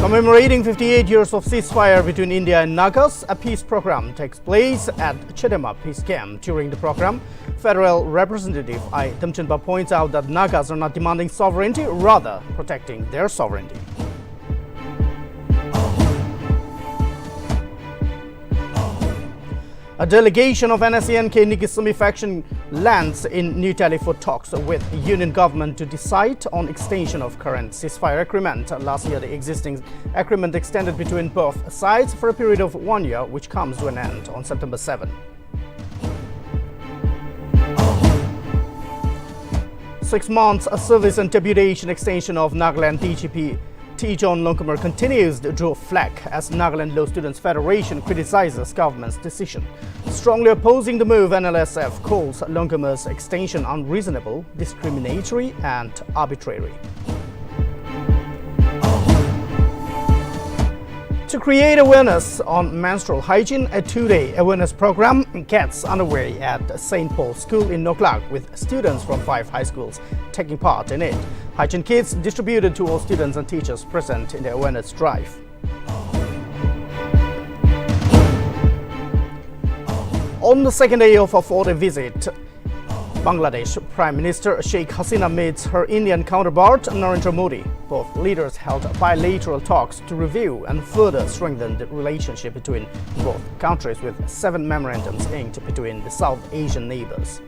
Commemorating 58 years of ceasefire between India and Nagas, a peace program takes place at Chedema Peace Camp. During the program, Federal Representative I. Damchenpa points out that Nagas are not demanding sovereignty, rather protecting their sovereignty. A delegation of NSCNK Nikisumi faction lands in New Delhi for talks with union government to decide on extension of current ceasefire agreement. Last year, the existing agreement extended between both sides for a period of 1 year, which comes to an end on September 7. Six months service and deputation extension of Nagaland DGP John Longkumar continues to draw flack as Nagaland Law Students Federation criticizes government's decision. Strongly opposing the move, NLSF calls Longkumar's extension unreasonable, discriminatory and arbitrary. To create awareness on menstrual hygiene, a two-day awareness program gets underway at St. Paul's School in Noklak, with students from 5 high schools taking part in it. Hygiene kits distributed to all students and teachers present in the awareness drive. On the second day of a 4-day visit, Bangladesh Prime Minister Sheikh Hasina meets her Indian counterpart Narendra Modi. Both leaders held bilateral talks to review and further strengthen the relationship between both countries, with 7 memorandums inked between the South Asian neighbors.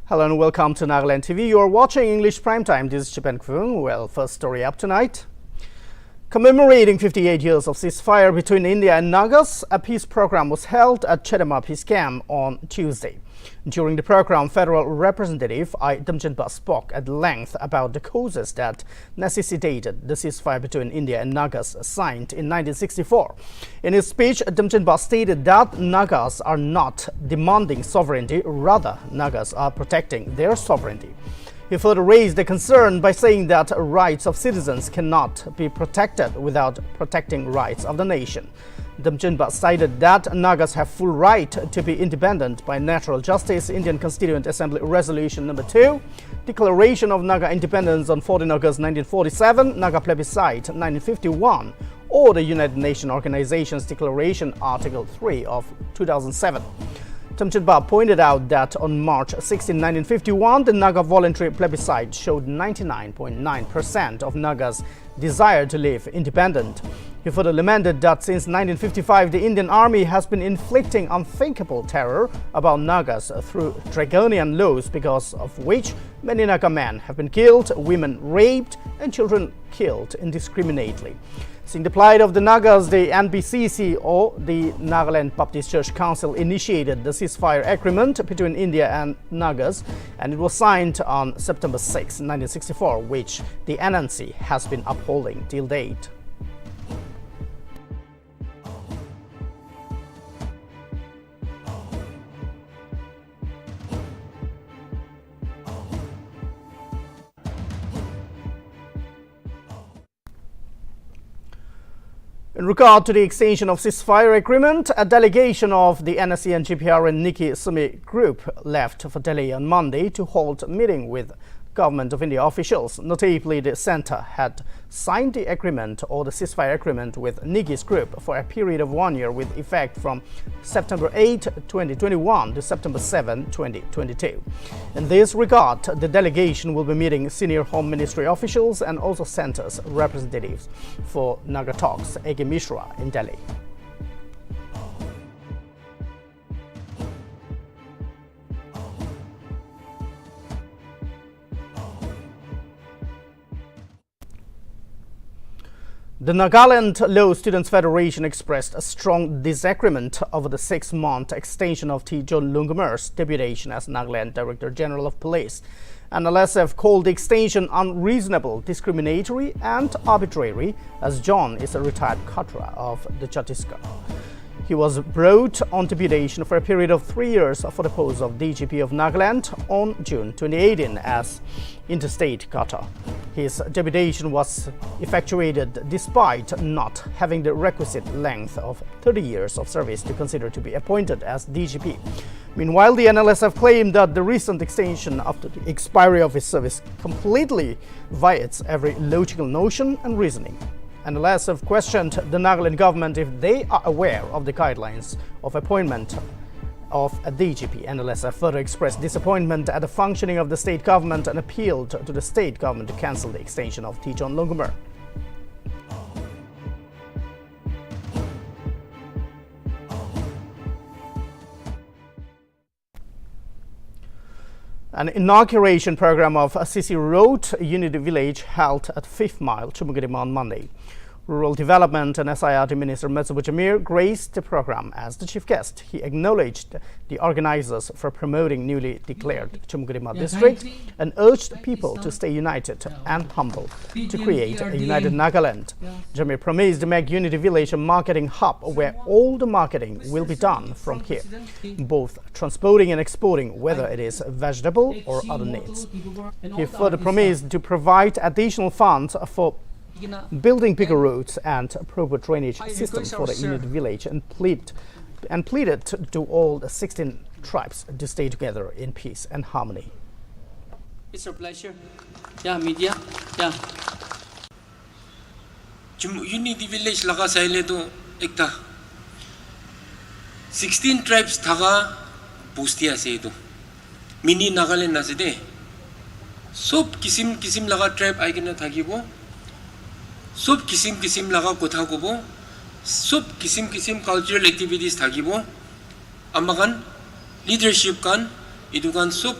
Hello and welcome to Nagaland TV. You are watching English Primetime. This is Chipen Kvung. Well, first story up tonight. Commemorating 58 years of ceasefire between India and Nagas, a peace program was held at Chedema Peace Camp on Tuesday. During the program, Federal Representative I. Damchenpa spoke at length about the causes that necessitated the ceasefire between India and Nagas signed in 1964. In his speech, Damchenpa stated that Nagas are not demanding sovereignty, rather Nagas are protecting their sovereignty. He further raised the concern by saying that rights of citizens cannot be protected without protecting rights of the nation. Damchenpa cited that Nagas have full right to be independent by natural justice, Indian Constituent Assembly Resolution No. 2, Declaration of Naga Independence on 14 August 1947, Naga Plebiscite 1951, or the United Nations Organization's Declaration Article 3 of 2007. Damchenpa pointed out that on March 16, 1951, the Naga voluntary plebiscite showed 99.9% of Nagas desire to live independent. He further lamented that since 1955, the Indian Army has been inflicting unthinkable terror about Nagas through draconian laws, because of which many Naga men have been killed, women raped, and children killed indiscriminately. Seeing the plight of the Nagas, the NBCC, or the Nagaland Baptist Church Council, initiated the ceasefire agreement between India and Nagas, and it was signed on September 6, 1964, which the NNC has been upholding till date. In regard to the extension of ceasefire agreement, a delegation of the NSC and GPR and Nikisumi group left for Delhi on Monday to hold a meeting with Government of India officials. Notably, the centre had signed the agreement, or the ceasefire agreement, with Niki's group for a period of 1 year with effect from September 8, 2021 to September 7, 2022. In this regard, the delegation will be meeting senior Home Ministry officials and also centre's representatives for Naga talks, A.K. Mishra in Delhi. The Nagaland Law Students Federation expressed a strong disagreement over the 6-month extension of John Longkumar's deputation as Nagaland Director General of Police. NLSF called the extension unreasonable, discriminatory and arbitrary, as John is a retired cadre of the Chhattisgarh. He was brought on deputation for a period of 3 years for the post of DGP of Nagaland on June 2018 as interstate cutter. His deputation was effectuated despite not having the requisite length of 30 years of service to consider to be appointed as DGP. Meanwhile, the NLSF claimed that the recent extension after the expiry of his service completely violates every logical notion and reasoning. NLSF questioned the Nagaland government if they are aware of the guidelines of appointment of a DGP. NLSF further expressed disappointment at the functioning of the state government and appealed to the state government to cancel the extension of T. John Longomar. An inauguration program of CC Road Unity Village held at 5th Mile, Chumugirima on Monday. Rural Development and SHRI Minister Nltv Prme graced the program as the chief guest. He acknowledged the organizers for promoting newly declared Chumugirima district and urged people to stay united and humble to create a united Nagaland. Prme promised to make Unity Village a marketing hub where all the marketing will be done from here, both transporting and exporting, whether it is vegetable or other needs. He further promised to provide additional funds for building bigger roads and proper drainage systems for the Unity Village and pleaded to all the 16 tribes to stay together in peace and harmony. It's a pleasure. Yeah, media. Yeah. Unity Village laga saile to ekta 16 tribes thaga postia se to mini Nagaland na se de sob kisim laga tribe aigena thagibo sob kisim laga kotha kobo sob kisim cultural activities thagibo amagan leadership kan idukan sob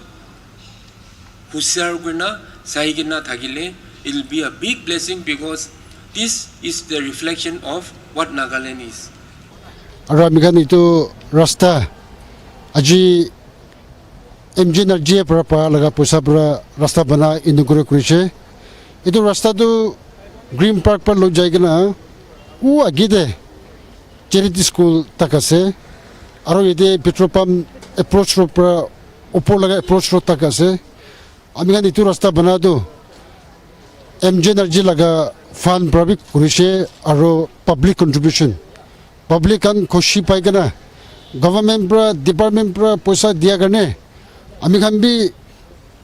husyar guna saigena thagile it will be a big blessing because this is the reflection of what Nagaland is. Aramigan itu rasta aji MG Narjia Prapa laga pusabra rasta bana inugure kurise itu rasta tu Green Park par lo jayega na u agide charity school takase aro ide petrol pump approach road pra upor laga approach road takase amigan itu rasta bana do MG Narjia laga fund prabik kurise aro public contribution public kan khoshi paigana government pra department pra paisa dia karne ami khan bi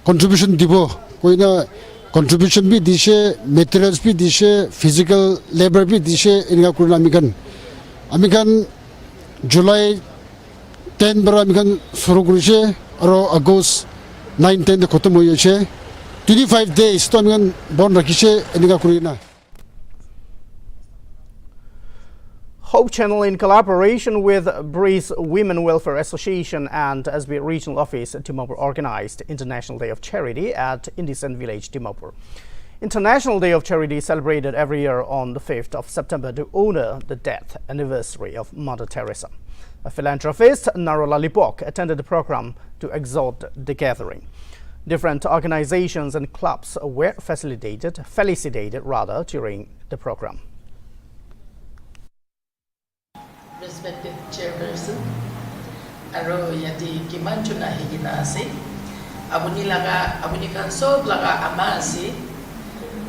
contribution dibo koina contribution bi dishe materials bi dishe physical labor bi dishe inga kurna ami kan July 10 bara ami kan suru kurise aro August 9 10 de khotom hoyese 25 days to ami kan bon rakise inga kurina. Hope Channel, in collaboration with Breeze Women Welfare Association and SB Regional Office, Dimapur, organized International Day of Charity at Indecent Village, Dimapur. International Day of Charity celebrated every year on the 5th of September to honor the death anniversary of Mother Teresa. A philanthropist, Narola Lipok, attended the program to exhort the gathering. Different organizations and clubs were felicitated during the program. Respected chairperson, aro yati kimancho na higina ase, abuni kan sob laga ama ase,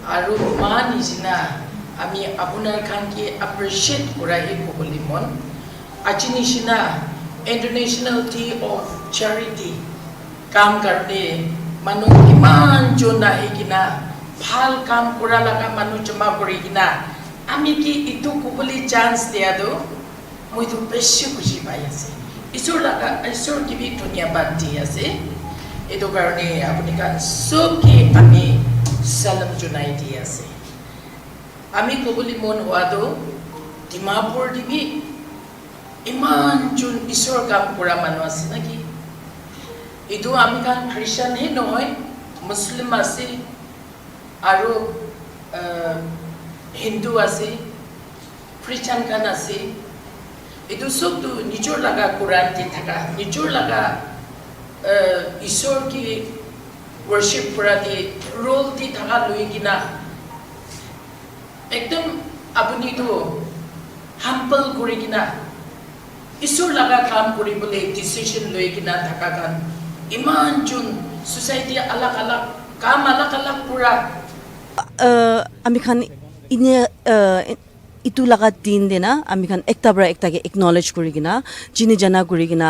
aro mani sina ami abunar kan ki appreciate kurahi kubulimon, achini sina International Day of Charity kam karne manu kimancho na higina, phal kam kura laga manu chuma kurigina, ami ki itu kubuli chance dia do. Muito preciso kuji bayase. Isur kibi dunia bandi ase. Itu karne apni kan soki ami salam junai di ase. Ami kubuli mon wado Dimapur dibi iman jun isur kam pura manu ase nagi. Itu ami kan Christian he noy, Muslim ase, aro Hindu ase, Christian kan ase. Itu sub tu nijur laga Quran di thaka, nijur laga Isor ki worship pura di role di thaka lui gina. Ekdam apuni tu humble kuri gina, isur laga kam kuribole decision loi kina thakakan iman jun society alak alak pura ami khan ine itu laga din dena ami khan ekta bra ekta ke acknowledge kurigina jini jana kurigina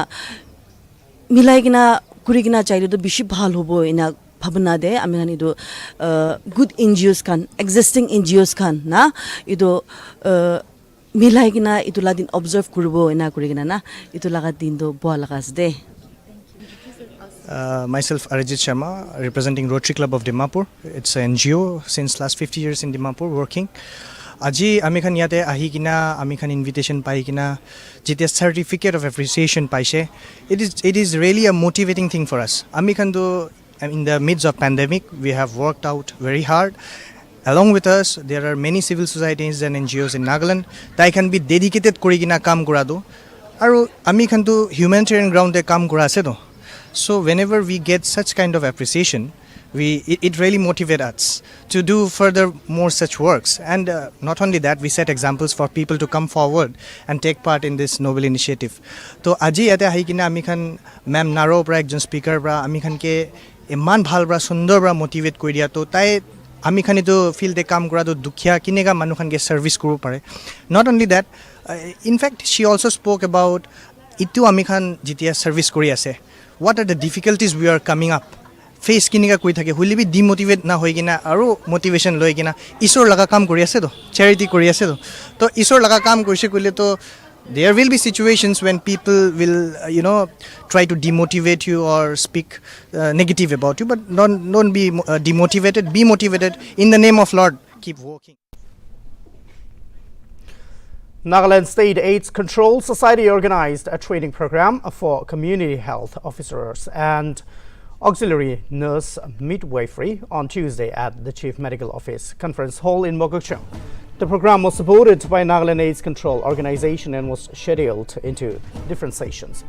milai gina kurigina chaile to bishi bhal hobo ina bhabna de ami khan idu good NGOs khan existing NGOs khan na idu milai gina itu la din observe kurbo ina kurigina na itu laga din do bo lagas de. Myself Arijit Sharma, representing Rotary Club of Dimapur. It's an NGO since last 50 years in Dimapur working. Aji amikhan yate ahi kina amikhan invitation pai kina jite certificate of appreciation paise. It is really a motivating thing for us. Amikhan do in the midst of pandemic we have worked out very hard. Along with us, there are many civil societies and NGOs in Nagaland that can be dedicated kurigina kam kurado. Aru amikhan do humanitarian ground de kam kurase do. So whenever we get such kind of appreciation, it really motivates us to do further more such works. And not only that, we set examples for people to come forward and take part in this noble initiative. So aji yate ahi kina amikhan ma'am naro pra ekjon speaker pra amikhan ke iman bhal pra sundor pra motivate kori dia to tai আমি খানি তো ফিল্ডে কাম কৰা তো দুখিয়া কিনেগা মানুহ খানকে service কৰিব পাৰে not only that in fact she also spoke about ইটো আমি খান যেতিয়া সার্ভিস কৰি আছে what are the difficulties we are coming up face কিনেগা কৰি থাকে হুলি বি ডিমোটিভেট না হৈ কিনা আৰু মোটিভেশন লৈ কিনা ঈশ্বৰ লগা কাম কৰি আছে তো চ্যাৰিটি কৰি আছে তো ঈশ্বৰ লগা কাম কৰিছে কইলে তো there will be situations when people will try to demotivate you or speak negative about you, but don't be demotivated, be motivated. In the name of Lord, keep working. Nagaland State AIDS Control Society organized a training program for community health officers and auxiliary nurse midwifery on Tuesday at the Chief Medical Office Conference Hall in Mogokchung. The program was supported by Nagaland AIDS Control Organization and was scheduled into different sessions.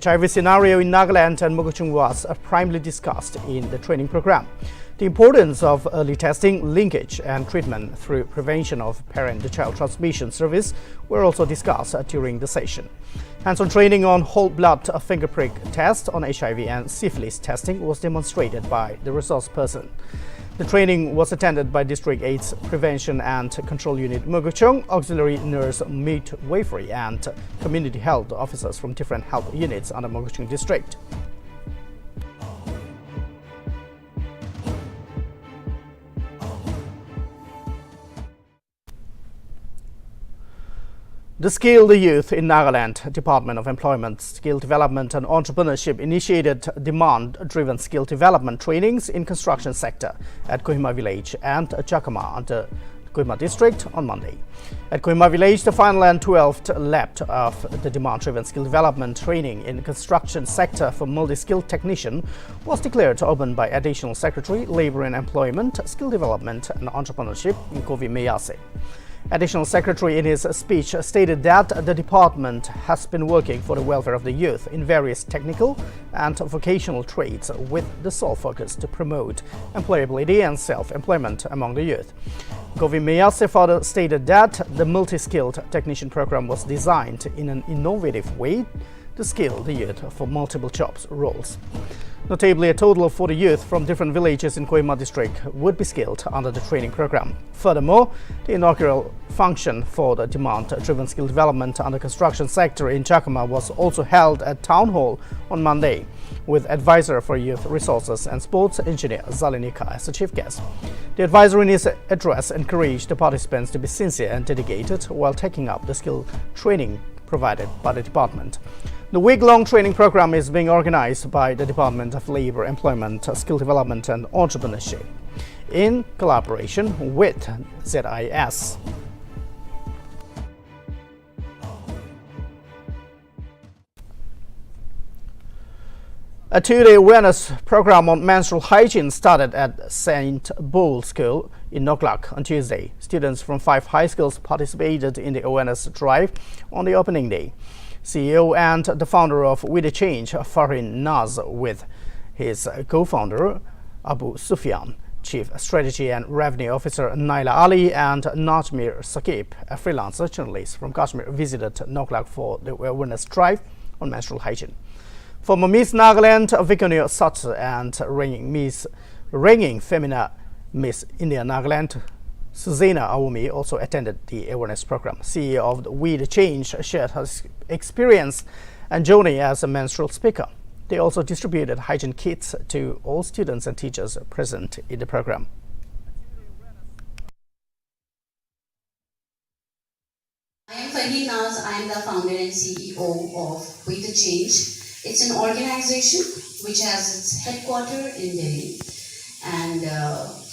HIV scenario in Nagaland and Mogokchung was primarily discussed in the training program. The importance of early testing, linkage and treatment through prevention of parent-to-child transmission service were also discussed during the session. Hands-on training on whole blood finger prick test on HIV and syphilis testing was demonstrated by the resource person. The training was attended by District AIDS Prevention and Control Unit Mogokchung, auxiliary nurse midwifery and community health officers from different health units under Mogokchung District. The Skill the Youth in Nagaland Department of Employment, Skill Development and Entrepreneurship initiated demand-driven skill development trainings in construction sector at Kohima Village and Chakama under Kohima District on Monday. At Kohima Village, the final and 12th lap of the demand-driven skill development training in construction sector for multi-skilled technician was declared open by Additional Secretary, Labour and Employment, Skill Development and Entrepreneurship, Nkovi Meyase. Additional Secretary in his speech stated that the department has been working for the welfare of the youth in various technical and vocational trades with the sole focus to promote employability and self-employment among the youth. Govi Meyase further stated that the multi-skilled technician program was designed in an innovative way to skill the youth for multiple jobs roles. Notably, a total of 40 youth from different villages in Kohima district would be skilled under the training program. Furthermore, the inaugural function for the demand-driven skill development under construction sector in Chakama was also held at Town Hall on Monday, with Advisor for Youth Resources and Sports Engineer Zalinika as the chief guest. The advisor in his address encouraged the participants to be sincere and dedicated while taking up the skill training provided by the department. The week-long training program is being organized by the Department of Labour, Employment, Skill Development and Entrepreneurship in collaboration with ZIS. A two-day awareness program on menstrual hygiene started at St. Bull School in Noklak on Tuesday. Students from 5 high schools participated in the awareness drive on the opening day. CEO and the founder of We the Change, Farin Naz, with his co-founder Abu Sufyan, Chief Strategy and Revenue Officer Naila Ali and Najmir Saqib, a freelancer journalist from Kashmir, visited Noklak for the awareness drive on menstrual hygiene. Former Miss Nagaland Vikanir Sats and reigning Femina Miss India Nagaland Suzana Awumi also attended the awareness program. CEO of the We the Change shared her experience and journey as a menstrual speaker. They also distributed hygiene kits to all students and teachers present in the program. I am Farheen Naz. I am the founder and CEO of We the Change. It's an organization which has its headquarters in Delhi, and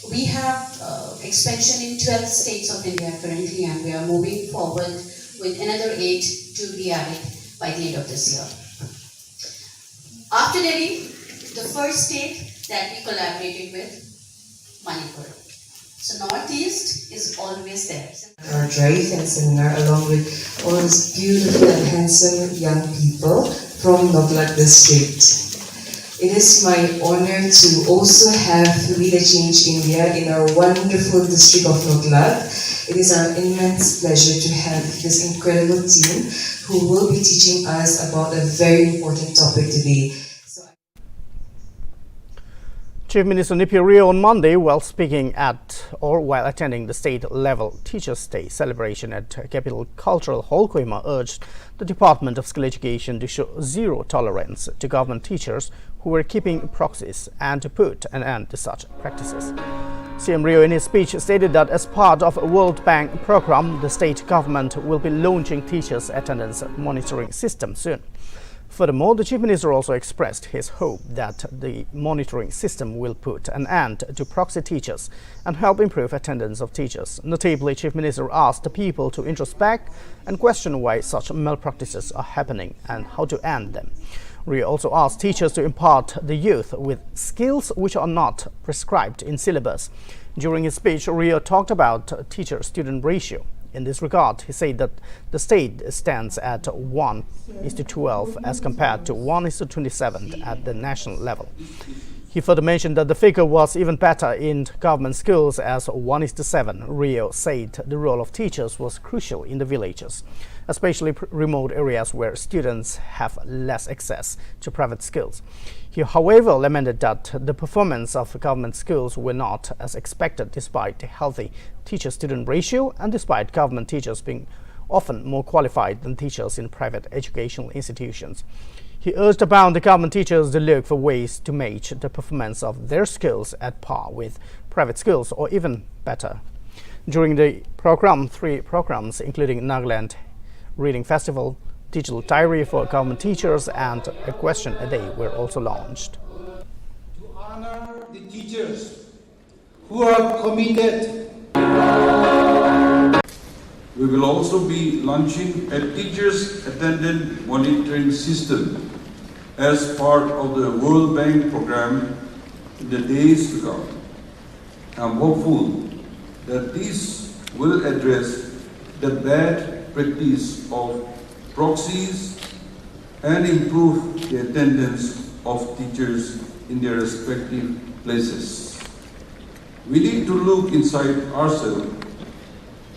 we have expansion in 12 states of India currently, and we are moving forward with another 8 to be added by the end of this year. After Delhi, the first state that we collaborated with, Manipur. So Northeast is always there. Our drive and seminar along with all these beautiful and handsome young people from Noklak district. It is my honor to also have We the Change India in our wonderful district of Noklak. It is our immense pleasure to have this incredible team who will be teaching us about a very important topic today. Chief Minister Nltv Prme on Monday, while attending the state-level Teachers' Day celebration at Capital Cultural Hall, Kohima, urged the Department of Skill Education to show zero tolerance to government teachers who were keeping proxies and to put an end to such practices. CM Rio in his speech stated that as part of a World Bank program, the state government will be launching teachers' attendance monitoring system soon. Furthermore, the Chief Minister also expressed his hope that the monitoring system will put an end to proxy teachers and help improve attendance of teachers. Notably, Chief Minister asked the people to introspect and question why such malpractices are happening and how to end them. Rio also asked teachers to impart the youth with skills which are not prescribed in syllabus. During his speech, Rio talked about teacher-student ratio. In this regard, he said that the state stands at 1:12 as compared to 1:27 at the national level. He further mentioned that the figure was even better in government schools as 1:7. Rio said the role of teachers was crucial in the villages, especially remote areas where students have less access to private schools. He, however, lamented that the performance of government schools were not as expected despite a healthy teacher-student ratio and despite government teachers being often more qualified than teachers in private educational institutions. He urged upon the government teachers to look for ways to match the performance of their skills at par with private schools or even better. During the program, 3 programs including Nagaland Reading Festival, Digital Diary for government teachers and a question a day were also launched. To honor the teachers who are committed. We will also be launching a teachers attendance monitoring system as part of the World Bank program in the days to come. I'm hopeful that this will address the bad practice of proxies and improve the attendance of teachers in their respective places. We need to look inside ourselves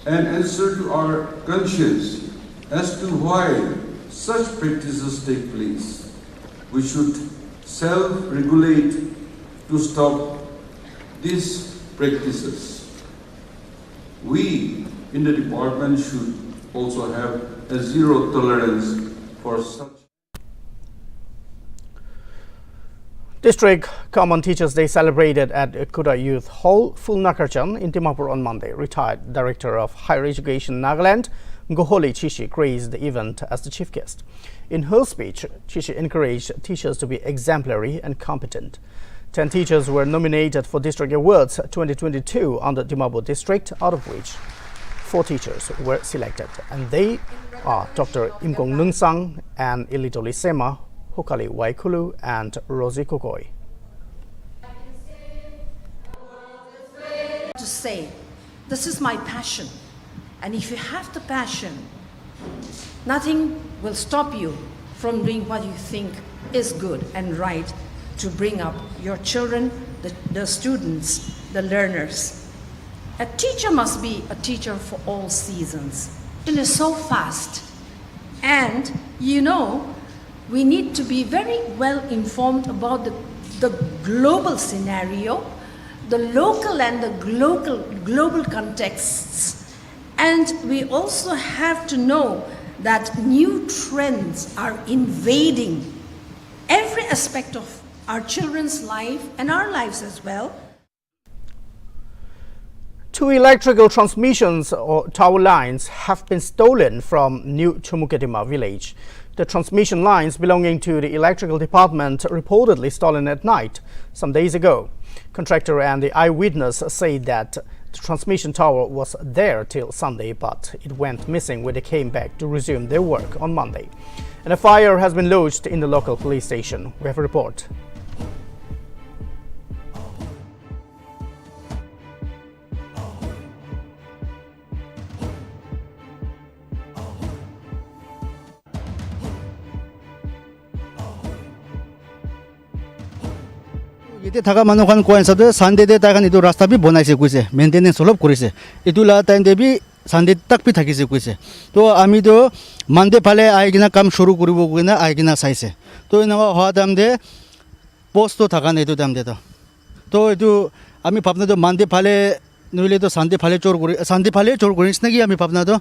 and answer to our conscience as to why such practices take place. We should self-regulate to stop these practices. We in the department should also have a zero tolerance for such. District Common Teachers Day celebrated at Kuda Youth Hall, Fulnakarchan in Dimapur on Monday. Retired Director of Higher Education Nagaland, Goholi Chishi, graced the event as the chief guest. In her speech, Chishi encouraged teachers to be exemplary and competent. 10 teachers were nominated for District Awards 2022 under Dimapur District, out of which 4 teachers were selected, and they are Dr. Imkong Nungsang and Ilitoli Sema, Hokali Waikulu and Rosie Kokoi. To say, this is my passion, and if you have the passion, nothing will stop you from doing what you think is good and right to bring up your children, the students, the learners. A teacher must be a teacher for all seasons. It is so fast. And you know, we need to be very well informed about the global scenario, the local and the global contexts. And we also have to know that new trends are invading every aspect of our children's life and our lives as well. 2 electrical transmissions or tower lines have been stolen from New Chumukedima village. The transmission lines belonging to the electrical department reportedly stolen at night some days ago. Contractor and the eyewitness say that the transmission tower was there till Sunday, but it went missing when they came back to resume their work on Monday. And a fire has been lodged in the local police station. We have a report. इते थाका मानुखान coin सबदे Sunday दे ताखान इदु रास्ता भी बनाइसे कुइसे maintenance অলপ কৰিছে इदु ला time दे भी Sunday तक भी থাকিছে कुइसे तो आमी तो मंडे फाले आइगिना काम शुरू करिबो कुइना आइगिना साइसे तो इनगा हा दाम दे पोस्ट तो थाका नै तो दाम दे तो इदु आमी भाबना तो मंडे फाले नइले तो संडे फाले चोर गरिस नगि आमी भाबना तो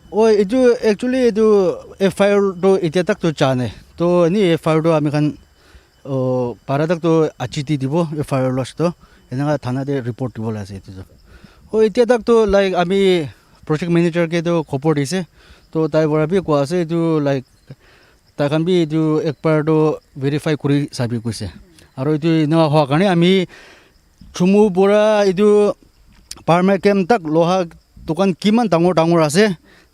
ओ इदु एक्चुअली इदु एफआईआर तो इते तक तो चाने तो नि एफआईआर तो आमी खान पारादक तो आचिति दिबो एफआईआर लस तो एनागा थाना दे रिपोर्ट दिबो लासे इतो ओ इते तक तो लाइक आमी प्रोजेक्ट मैनेजर के तो खबर दिसे तो ताइ बरा भी कोआसे इतो लाइक ताखान भी इतो एक बार तो वेरीफाई करि साबि कइसे आरो इतो इना होआ काने आमी छुमु बरा इतो पार्मे केम तक लोहा दुकान किमान डांगर आसे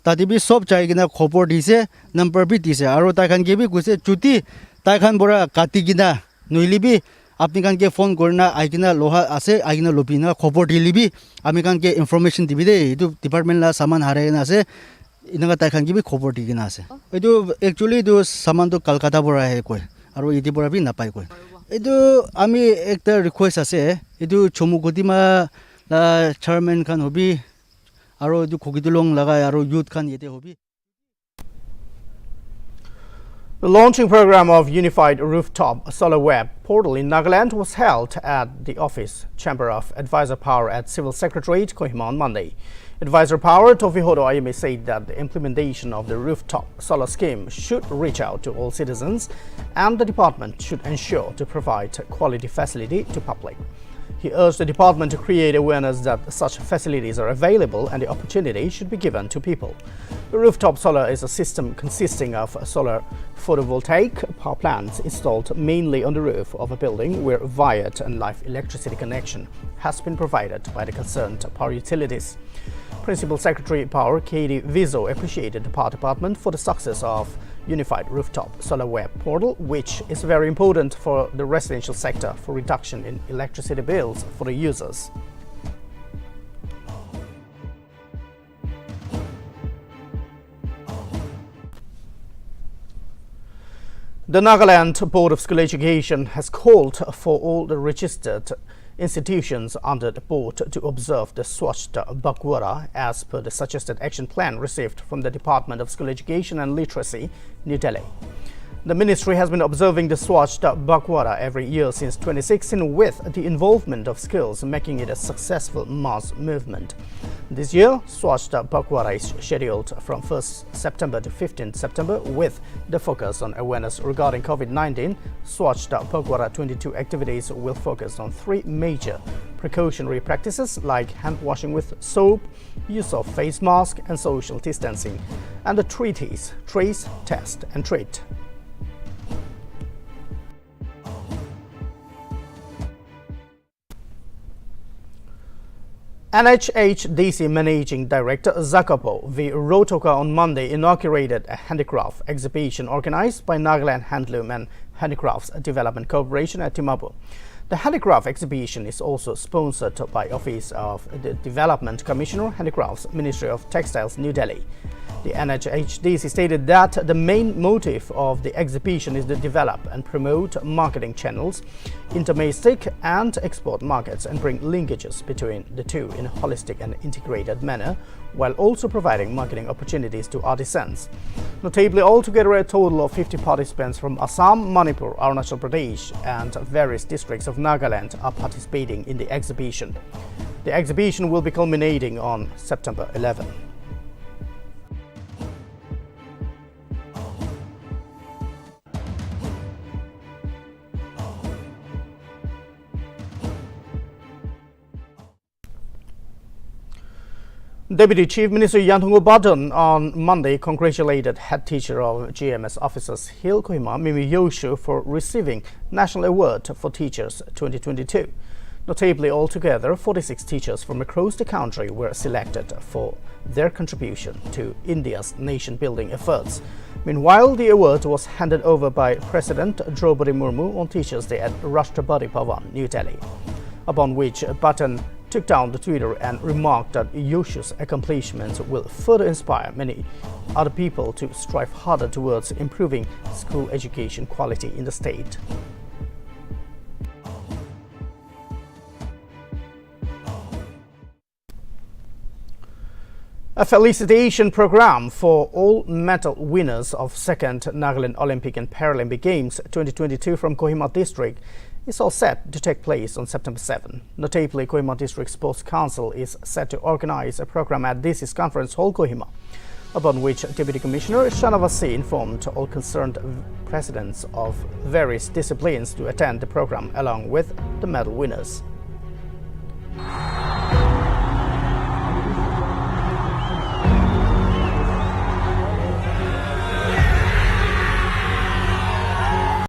तादि भी सब चाहिगिना खबर दिसे नंबर भी दिसे आरो ताखान के भी कइसे चुटी ताखान बरा काटिगिना नइलि भी आपनि कान के फोन करना आइगिना लोहा आसे आइगिना लोबिना खबर दिलि भी आमी कान के इनफरमेशन दिबि दे इदु डिपार्टमेंट ला सामान हारेना आसे इनगा ताखान के भी खबर दिगिना आसे इदु एक्चुअली इदु सामान तो कलकत्ता बरा है कोइ आरो इदि बरा भी नापाय कोइ इदु आमी एकटा रिक्वेस्ट आसे इदु छमुगदिमा ला चेयरमैन खान होबि आरो इदु खोगिदुलंग लगा आरो यूथ खान येते होबि The launching program of Unified Rooftop Solar Web Portal in Nagaland was held at the office Chamber of Advisor Power at Civil Secretariat, Kohima on Monday. Advisor Power Tofihodo Ayame said that the implementation of the rooftop solar scheme should reach out to all citizens and the department should ensure to provide quality facility to public. He urged the department to create awareness that such facilities are available and the opportunity should be given to people. The rooftop solar is a system consisting of solar photovoltaic power plants installed mainly on the roof of a building where wired and live electricity connection has been provided by the concerned power utilities. Principal Secretary Power Katie Vizo appreciated the Power Department for the success of Unified Rooftop Solar Web Portal, which is very important for the residential sector for reduction in electricity bills for the users. The Nagaland Board of School Education has called for all the registered institutions under the board to observe the Swachhta Bakwara as per the suggested action plan received from the Department of School Education and Literacy, New Delhi. The ministry has been observing the Swachhta Bakwara every year since 2016 with the involvement of schools, making it a successful mass movement. This year, Swachhta Bakwara is scheduled from 1st September to 15th September with the focus on awareness regarding COVID-19. Swachhta Bakwara 22 activities will focus on 3 major precautionary practices like hand washing with soap, use of face mask and social distancing, and the 3 T's: trace, test and treat. NHHDC Managing Director Zakapo V. Rotoka on Monday inaugurated a handicraft exhibition organized by Nagaland Handloom and Handicrafts Development Corporation at Dimapur. The Handicraft exhibition is also sponsored by Office of the Development Commissioner, Handicrafts, Ministry of Textiles, New Delhi. The NHDC stated that the main motive of the exhibition is to develop and promote marketing channels in domestic and export markets and bring linkages between the two in a holistic and integrated manner, while also providing marketing opportunities to artisans. Notably, altogether a total of 50 participants from Assam, Manipur, Arunachal Pradesh and various districts of Nagaland are participating in the exhibition. The exhibition will be culminating on September 11. Deputy Chief Minister Yanthongo Badon on Monday congratulated head teacher of GMS officers Hill Kohima Mimi Yoshu for receiving National Award for Teachers 2022. Notably, altogether 46 teachers from across the country were selected for their contribution to India's nation-building efforts. Meanwhile, the award was handed over by President Draupadi Murmu on Teachers' Day at Rashtrapati Bhavan, New Delhi, upon which Badon took down the Twitter and remarked that Yoshu's accomplishments will further inspire many other people to strive harder towards improving school education quality in the state. A felicitation program for all medal winners of 2nd Nagaland Olympic and Paralympic Games 2022 from Kohima District is all set to take place on September 7. Notably, Kohima District Sports Council is set to organize a program at DC's Conference Hall, Kohima, upon which Deputy Commissioner Shanavasi informed all concerned presidents of various disciplines to attend the program along with the medal winners.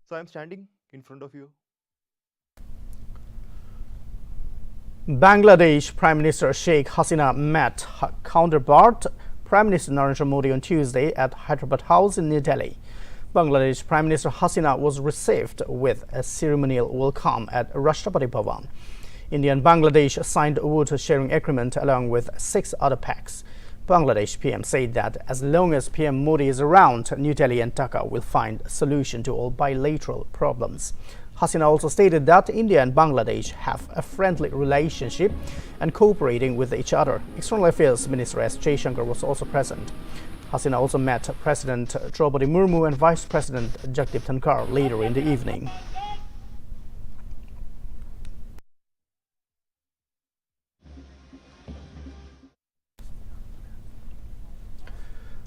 So I am standing in front of you. Bangladesh Prime Minister Sheikh Hasina met her counterpart Prime Minister Narendra Modi on Tuesday at Hyderabad House in New Delhi. Bangladesh Prime Minister Hasina was received with a ceremonial welcome at Rashtrapati Bhavan. India and Bangladesh signed a water-sharing agreement along with 6 other pacts. Bangladesh PM said that as long as PM Modi is around, New Delhi and Dhaka will find a solution to all bilateral problems. Hasina also stated that India and Bangladesh have a friendly relationship and cooperating with each other. External Affairs Minister S. Jaishankar was also present. Hasina also met President Draupadi Murmu and Vice President Jagdeep Dhankar later in the evening.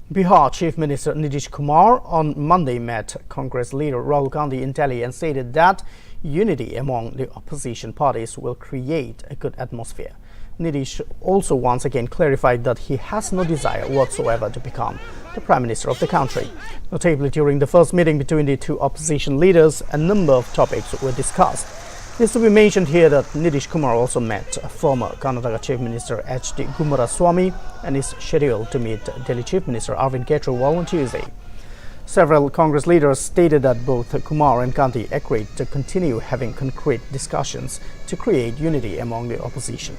Bihar Chief Minister Nitish Kumar on Monday met Congress leader Rahul Gandhi in Delhi and stated that unity among the opposition parties will create a good atmosphere. Nitish also once again clarified that he has no desire whatsoever to become the Prime Minister of the country. Notably, during the first meeting between the two opposition leaders, a number of topics were discussed. It is to be mentioned here that Nitish Kumar also met former Karnataka Chief Minister H.D. Kumaraswamy and is scheduled to meet Delhi Chief Minister Arvind Kejriwal on Tuesday. Several Congress leaders stated that both Kumar and Gandhi agreed to continue having concrete discussions to create unity among the opposition.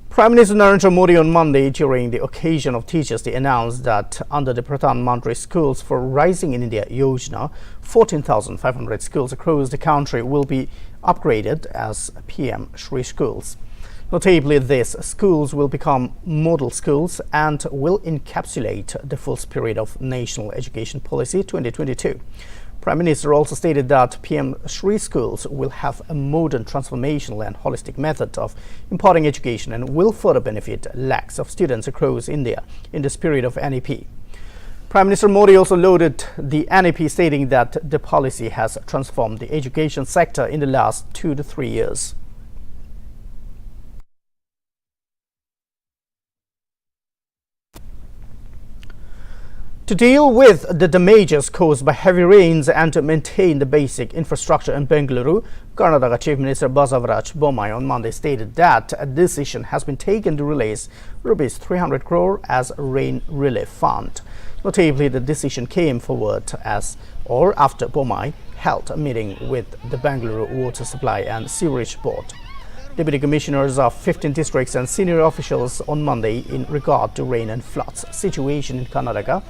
Prime Minister Narendra Modi on Monday, during the occasion of Teachers' Day, announced that under the Pradhan Mantri Schools for Rising in India Yojana, 14,500 schools across the country will be upgraded as PM SHRI schools. Notably, these schools will become model schools and will encapsulate the full spirit of National Education Policy 2022. Prime Minister also stated that PM SHRI schools will have a modern, transformational and holistic method of imparting education and will further benefit lakhs of students across India in the spirit of NEP. Prime Minister Modi also lauded the NEP, stating that the policy has transformed the education sector in the last 2 to 3 years. To deal with the damages caused by heavy rains and to maintain the basic infrastructure in Bengaluru, Karnataka Chief Minister Basavaraj Bommai on Monday stated that a decision has been taken to release Rs 300 crore as a rain relief fund. Notably, the decision came forward after Bommai held a meeting with the Bengaluru Water Supply and Sewerage Board. Deputy Commissioners of 15 districts and senior officials on Monday in regard to rain and floods situation in Karnataka.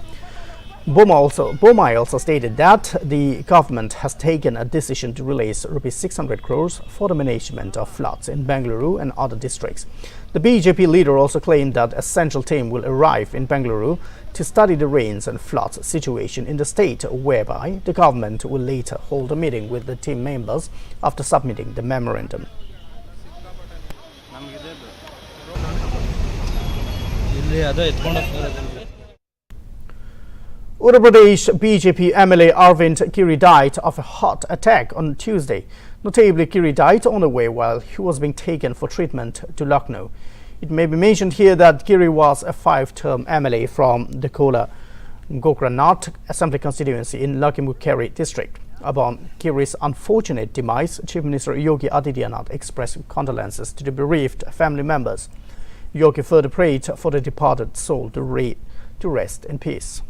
Bommai also stated that the government has taken a decision to release Rs 600 crores for the management of floods in Bengaluru and other districts. The BJP leader also claimed that a central team will arrive in Bengaluru to study the rains and floods situation in the state, whereby the government will later hold a meeting with the team members after submitting the memorandum. Uttar Pradesh BJP MLA Arvind Giri died of a heart attack on Tuesday. Notably, Giri died on the way while he was being taken for treatment to Lucknow. It may be mentioned here that Giri was a 5-term MLA from the Gokranath Assembly constituency in Lakhimpur district. Upon Giri's unfortunate demise, Chief Minister Yogi Adityanath expressed condolences to the bereaved family members. Yogi further prayed for the departed soul to rest in peace.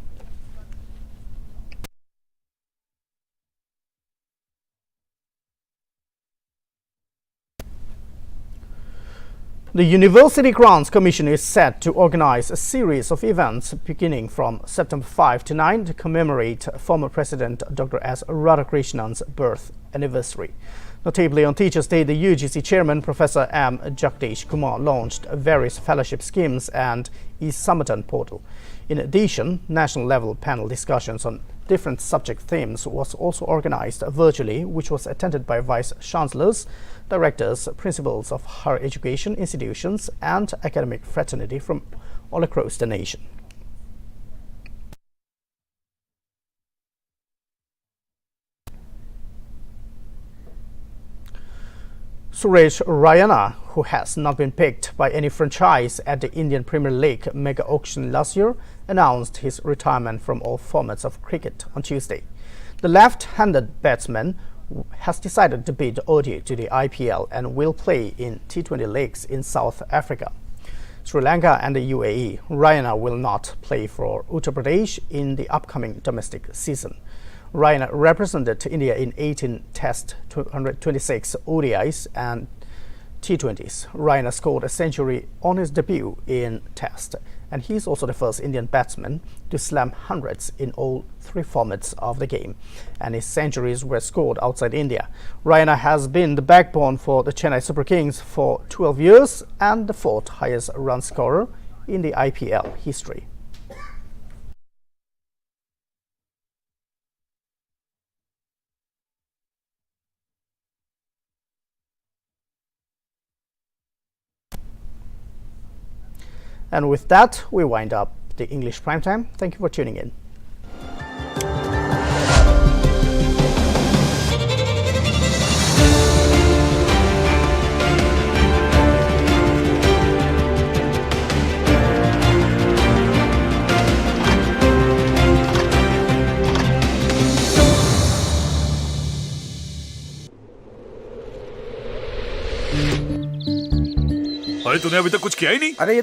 The University Grants Commission is set to organize a series of events beginning from September 5 to 9 to commemorate former President Dr. S. Radhakrishnan's birth anniversary. Notably, on Teachers' Day, the UGC Chairman Professor M. Jagdish Kumar launched various fellowship schemes and e-Samatan portal. In addition, national-level panel discussions on different subject themes was also organized virtually, which was attended by vice-chancellors, directors, principals of higher education institutions and academic fraternity from all across the nation. Suresh Raina, who has not been picked by any franchise at the Indian Premier League mega auction last year, announced his retirement from all formats of cricket on Tuesday. The left-handed batsman has decided to bid adieu to the IPL and will play in T20 leagues in South Africa, Sri Lanka and the UAE. Raina will not play for Uttar Pradesh in the upcoming domestic season. Raina represented India in 18 Test, 226 ODIs and T20s. Raina scored a century on his debut in Test, and he's also the first Indian batsman to slam hundreds in all 3 formats of the game, and his centuries were scored outside India. Raina has been the backbone for the Chennai Super Kings for 12 years and the 4th highest run scorer in the IPL history. And with that, we wind up the English Primetime. Thank you for tuning in. अरे तूने अभी तक कुछ किया ही नहीं। अरे ये